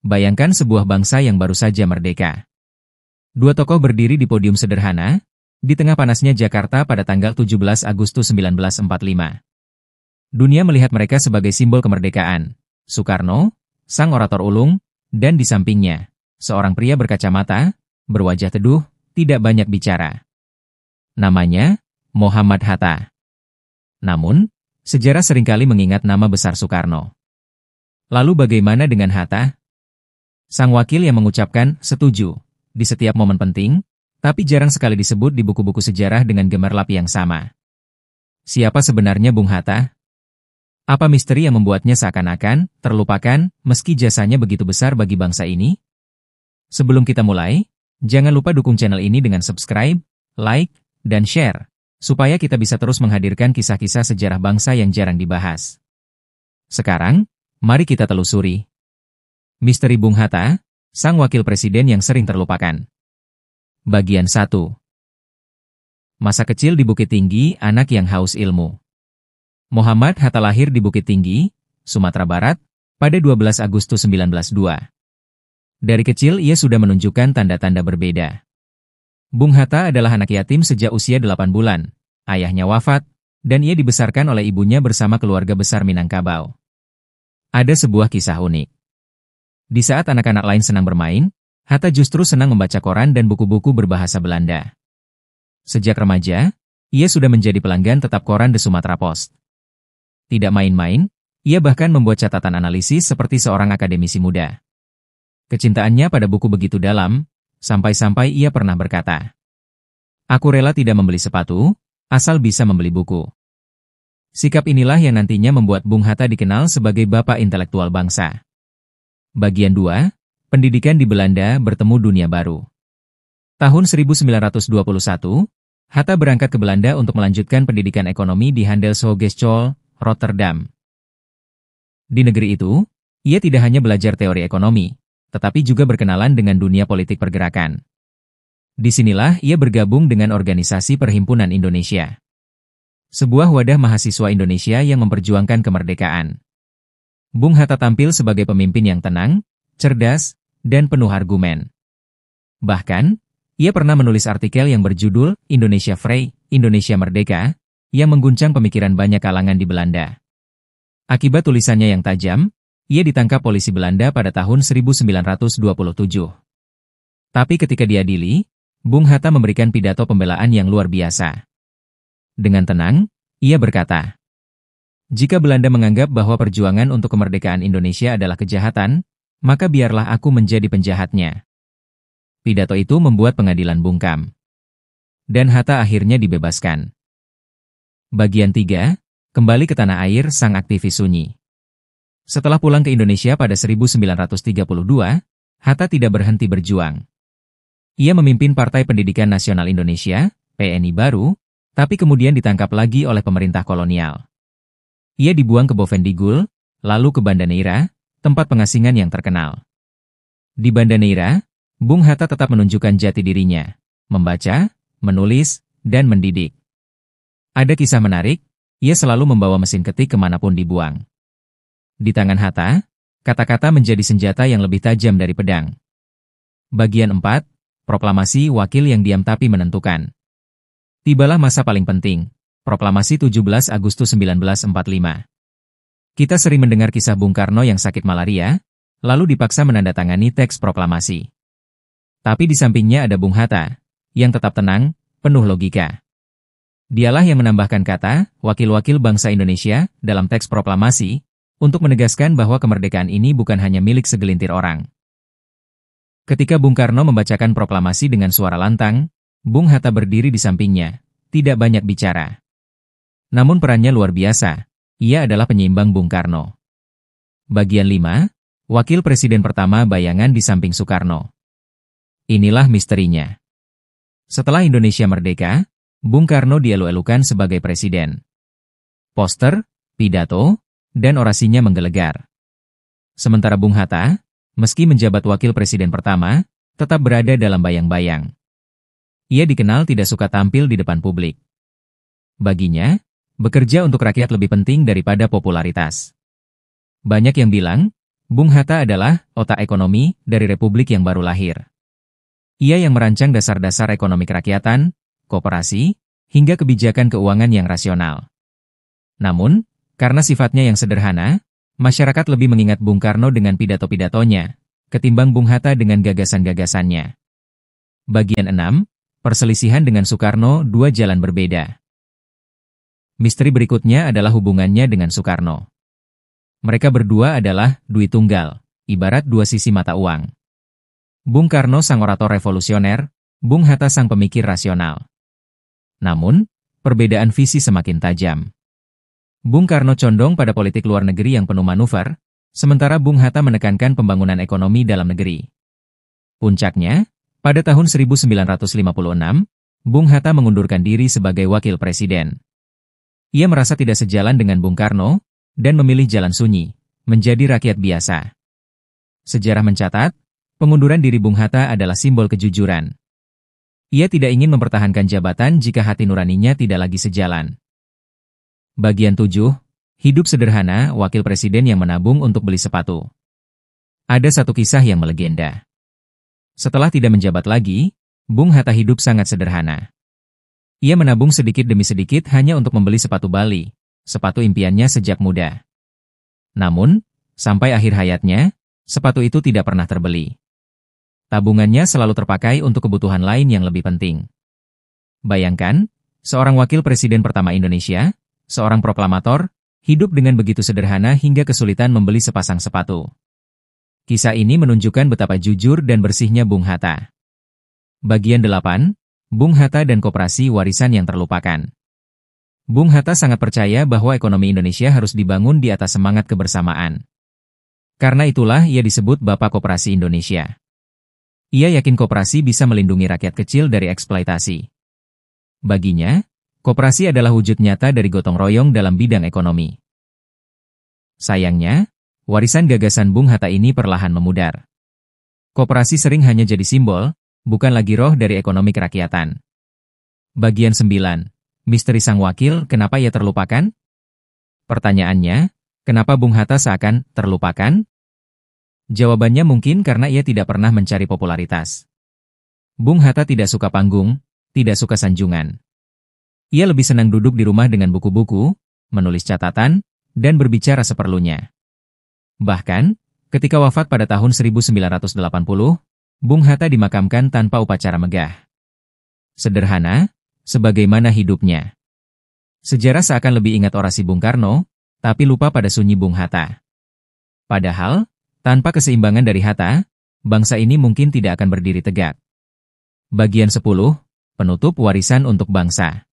Bayangkan sebuah bangsa yang baru saja merdeka. Dua tokoh berdiri di podium sederhana, di tengah panasnya Jakarta pada tanggal 17 Agustus 1945. Dunia melihat mereka sebagai simbol kemerdekaan. Soekarno, sang orator ulung, dan di sampingnya, seorang pria berkacamata, berwajah teduh, tidak banyak bicara. Namanya, Muhammad Hatta. Namun, sejarah seringkali mengingat nama besar Soekarno. Lalu bagaimana dengan Hatta? Sang wakil yang mengucapkan "setuju" di setiap momen penting, tapi jarang sekali disebut di buku-buku sejarah dengan gemerlap yang sama. Siapa sebenarnya Bung Hatta? Apa misteri yang membuatnya seakan-akan terlupakan meski jasanya begitu besar bagi bangsa ini? Sebelum kita mulai, jangan lupa dukung channel ini dengan subscribe, like, dan share, supaya kita bisa terus menghadirkan kisah-kisah sejarah bangsa yang jarang dibahas. Sekarang, mari kita telusuri. Misteri Bung Hatta, sang wakil presiden yang sering terlupakan. Bagian 1. Masa kecil di Bukit Tinggi, anak yang haus ilmu. Muhammad Hatta lahir di Bukit Tinggi, Sumatera Barat, pada 12 Agustus 1902. Dari kecil ia sudah menunjukkan tanda-tanda berbeda. Bung Hatta adalah anak yatim sejak usia 8 bulan, ayahnya wafat, dan ia dibesarkan oleh ibunya bersama keluarga besar Minangkabau. Ada sebuah kisah unik. Di saat anak-anak lain senang bermain, Hatta justru senang membaca koran dan buku-buku berbahasa Belanda. Sejak remaja, ia sudah menjadi pelanggan tetap koran The Sumatra Post. Tidak main-main, ia bahkan membuat catatan analisis seperti seorang akademisi muda. Kecintaannya pada buku begitu dalam, sampai-sampai ia pernah berkata, "Aku rela tidak membeli sepatu, asal bisa membeli buku." Sikap inilah yang nantinya membuat Bung Hatta dikenal sebagai bapak intelektual bangsa. Bagian 2, pendidikan di Belanda bertemu dunia baru. Tahun 1921, Hatta berangkat ke Belanda untuk melanjutkan pendidikan ekonomi di Handels Hogeschool, Rotterdam. Di negeri itu, ia tidak hanya belajar teori ekonomi, tetapi juga berkenalan dengan dunia politik pergerakan. Disinilah ia bergabung dengan organisasi Perhimpunan Indonesia. Sebuah wadah mahasiswa Indonesia yang memperjuangkan kemerdekaan. Bung Hatta tampil sebagai pemimpin yang tenang, cerdas, dan penuh argumen. Bahkan, ia pernah menulis artikel yang berjudul Indonesia Vrij, Indonesia Merdeka, yang mengguncang pemikiran banyak kalangan di Belanda. Akibat tulisannya yang tajam, ia ditangkap polisi Belanda pada tahun 1927. Tapi ketika diadili, Bung Hatta memberikan pidato pembelaan yang luar biasa. Dengan tenang, ia berkata, "Jika Belanda menganggap bahwa perjuangan untuk kemerdekaan Indonesia adalah kejahatan, maka biarlah aku menjadi penjahatnya." Pidato itu membuat pengadilan bungkam. Dan Hatta akhirnya dibebaskan. Bagian 3, kembali ke tanah air sang aktivis sunyi. Setelah pulang ke Indonesia pada 1932, Hatta tidak berhenti berjuang. Ia memimpin Partai Pendidikan Nasional Indonesia, PNI baru, tapi kemudian ditangkap lagi oleh pemerintah kolonial. Ia dibuang ke Bovendigul, lalu ke Banda Neira, tempat pengasingan yang terkenal. Di Banda Neira, Bung Hatta tetap menunjukkan jati dirinya, membaca, menulis, dan mendidik. Ada kisah menarik, ia selalu membawa mesin ketik kemanapun dibuang. Di tangan Hatta, kata-kata menjadi senjata yang lebih tajam dari pedang. Bagian 4, proklamasi wakil yang diam tapi menentukan. Tibalah masa paling penting. Proklamasi 17 Agustus 1945. Kita sering mendengar kisah Bung Karno yang sakit malaria, lalu dipaksa menandatangani teks proklamasi. Tapi di sampingnya ada Bung Hatta, yang tetap tenang, penuh logika. Dialah yang menambahkan kata, wakil-wakil bangsa Indonesia, dalam teks proklamasi, untuk menegaskan bahwa kemerdekaan ini bukan hanya milik segelintir orang. Ketika Bung Karno membacakan proklamasi dengan suara lantang, Bung Hatta berdiri di sampingnya, tidak banyak bicara. Namun perannya luar biasa, ia adalah penyeimbang Bung Karno. Bagian 5, wakil presiden pertama bayangan di samping Soekarno. Inilah misterinya. Setelah Indonesia merdeka, Bung Karno dielu-elukan sebagai presiden. Poster, pidato, dan orasinya menggelegar. Sementara Bung Hatta, meski menjabat wakil presiden pertama, tetap berada dalam bayang-bayang. Ia dikenal tidak suka tampil di depan publik. Baginya, bekerja untuk rakyat lebih penting daripada popularitas. Banyak yang bilang, Bung Hatta adalah otak ekonomi dari Republik yang baru lahir. Ia yang merancang dasar-dasar ekonomi kerakyatan, koperasi, hingga kebijakan keuangan yang rasional. Namun, karena sifatnya yang sederhana, masyarakat lebih mengingat Bung Karno dengan pidato-pidatonya, ketimbang Bung Hatta dengan gagasan-gagasannya. Bagian 6, perselisihan dengan Soekarno, dua jalan berbeda. Misteri berikutnya adalah hubungannya dengan Soekarno. Mereka berdua adalah duit tunggal, ibarat dua sisi mata uang. Bung Karno sang orator revolusioner, Bung Hatta sang pemikir rasional. Namun, perbedaan visi semakin tajam. Bung Karno condong pada politik luar negeri yang penuh manuver, sementara Bung Hatta menekankan pembangunan ekonomi dalam negeri. Puncaknya, pada tahun 1956, Bung Hatta mengundurkan diri sebagai wakil presiden. Ia merasa tidak sejalan dengan Bung Karno, dan memilih jalan sunyi, menjadi rakyat biasa. Sejarah mencatat, pengunduran diri Bung Hatta adalah simbol kejujuran. Ia tidak ingin mempertahankan jabatan jika hati nuraninya tidak lagi sejalan. Bagian 7, hidup sederhana wakil presiden yang menabung untuk beli sepatu. Ada satu kisah yang melegenda. Setelah tidak menjabat lagi, Bung Hatta hidup sangat sederhana. Ia menabung sedikit demi sedikit hanya untuk membeli sepatu Bali, sepatu impiannya sejak muda. Namun, sampai akhir hayatnya, sepatu itu tidak pernah terbeli. Tabungannya selalu terpakai untuk kebutuhan lain yang lebih penting. Bayangkan, seorang wakil presiden pertama Indonesia, seorang proklamator, hidup dengan begitu sederhana hingga kesulitan membeli sepasang sepatu. Kisah ini menunjukkan betapa jujur dan bersihnya Bung Hatta. Bagian 8, Bung Hatta dan koperasi warisan yang terlupakan. Bung Hatta sangat percaya bahwa ekonomi Indonesia harus dibangun di atas semangat kebersamaan. Karena itulah ia disebut Bapak Koperasi Indonesia. Ia yakin koperasi bisa melindungi rakyat kecil dari eksploitasi. Baginya, koperasi adalah wujud nyata dari gotong royong dalam bidang ekonomi. Sayangnya, warisan gagasan Bung Hatta ini perlahan memudar. Koperasi sering hanya jadi simbol, bukan lagi roh dari ekonomi kerakyatan. Bagian 9, misteri sang wakil, kenapa ia terlupakan? Pertanyaannya, kenapa Bung Hatta seakan terlupakan? Jawabannya mungkin karena ia tidak pernah mencari popularitas. Bung Hatta tidak suka panggung, tidak suka sanjungan. Ia lebih senang duduk di rumah dengan buku-buku, menulis catatan, dan berbicara seperlunya. Bahkan, ketika wafat pada tahun 1980, Bung Hatta dimakamkan tanpa upacara megah. Sederhana, sebagaimana hidupnya. Sejarah seakan lebih ingat orasi Bung Karno, tapi lupa pada sunyi Bung Hatta. Padahal, tanpa keseimbangan dari Hatta, bangsa ini mungkin tidak akan berdiri tegak. Bagian 10, penutup warisan untuk bangsa.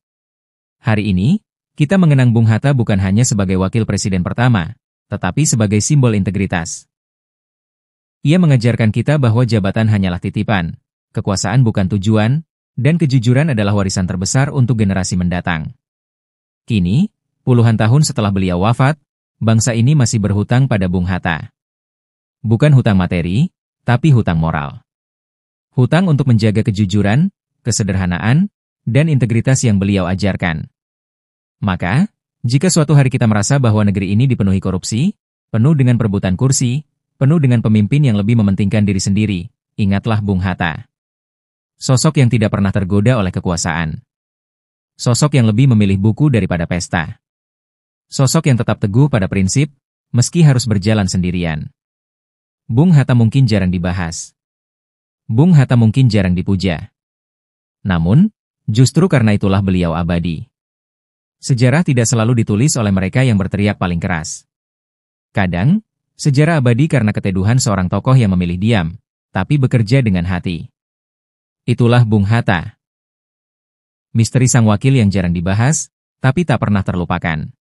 Hari ini, kita mengenang Bung Hatta bukan hanya sebagai wakil presiden pertama, tetapi sebagai simbol integritas. Ia mengajarkan kita bahwa jabatan hanyalah titipan, kekuasaan bukan tujuan, dan kejujuran adalah warisan terbesar untuk generasi mendatang. Kini, puluhan tahun setelah beliau wafat, bangsa ini masih berhutang pada Bung Hatta. Bukan hutang materi, tapi hutang moral. Hutang untuk menjaga kejujuran, kesederhanaan, dan integritas yang beliau ajarkan. Maka, jika suatu hari kita merasa bahwa negeri ini dipenuhi korupsi, penuh dengan perebutan kursi, penuh dengan pemimpin yang lebih mementingkan diri sendiri, ingatlah Bung Hatta. Sosok yang tidak pernah tergoda oleh kekuasaan. Sosok yang lebih memilih buku daripada pesta. Sosok yang tetap teguh pada prinsip, meski harus berjalan sendirian. Bung Hatta mungkin jarang dibahas. Bung Hatta mungkin jarang dipuja. Namun, justru karena itulah beliau abadi. Sejarah tidak selalu ditulis oleh mereka yang berteriak paling keras. Kadang, sejarah abadi karena keteduhan seorang tokoh yang memilih diam, tapi bekerja dengan hati. Itulah Bung Hatta. Misteri sang wakil yang jarang dibahas, tapi tak pernah terlupakan.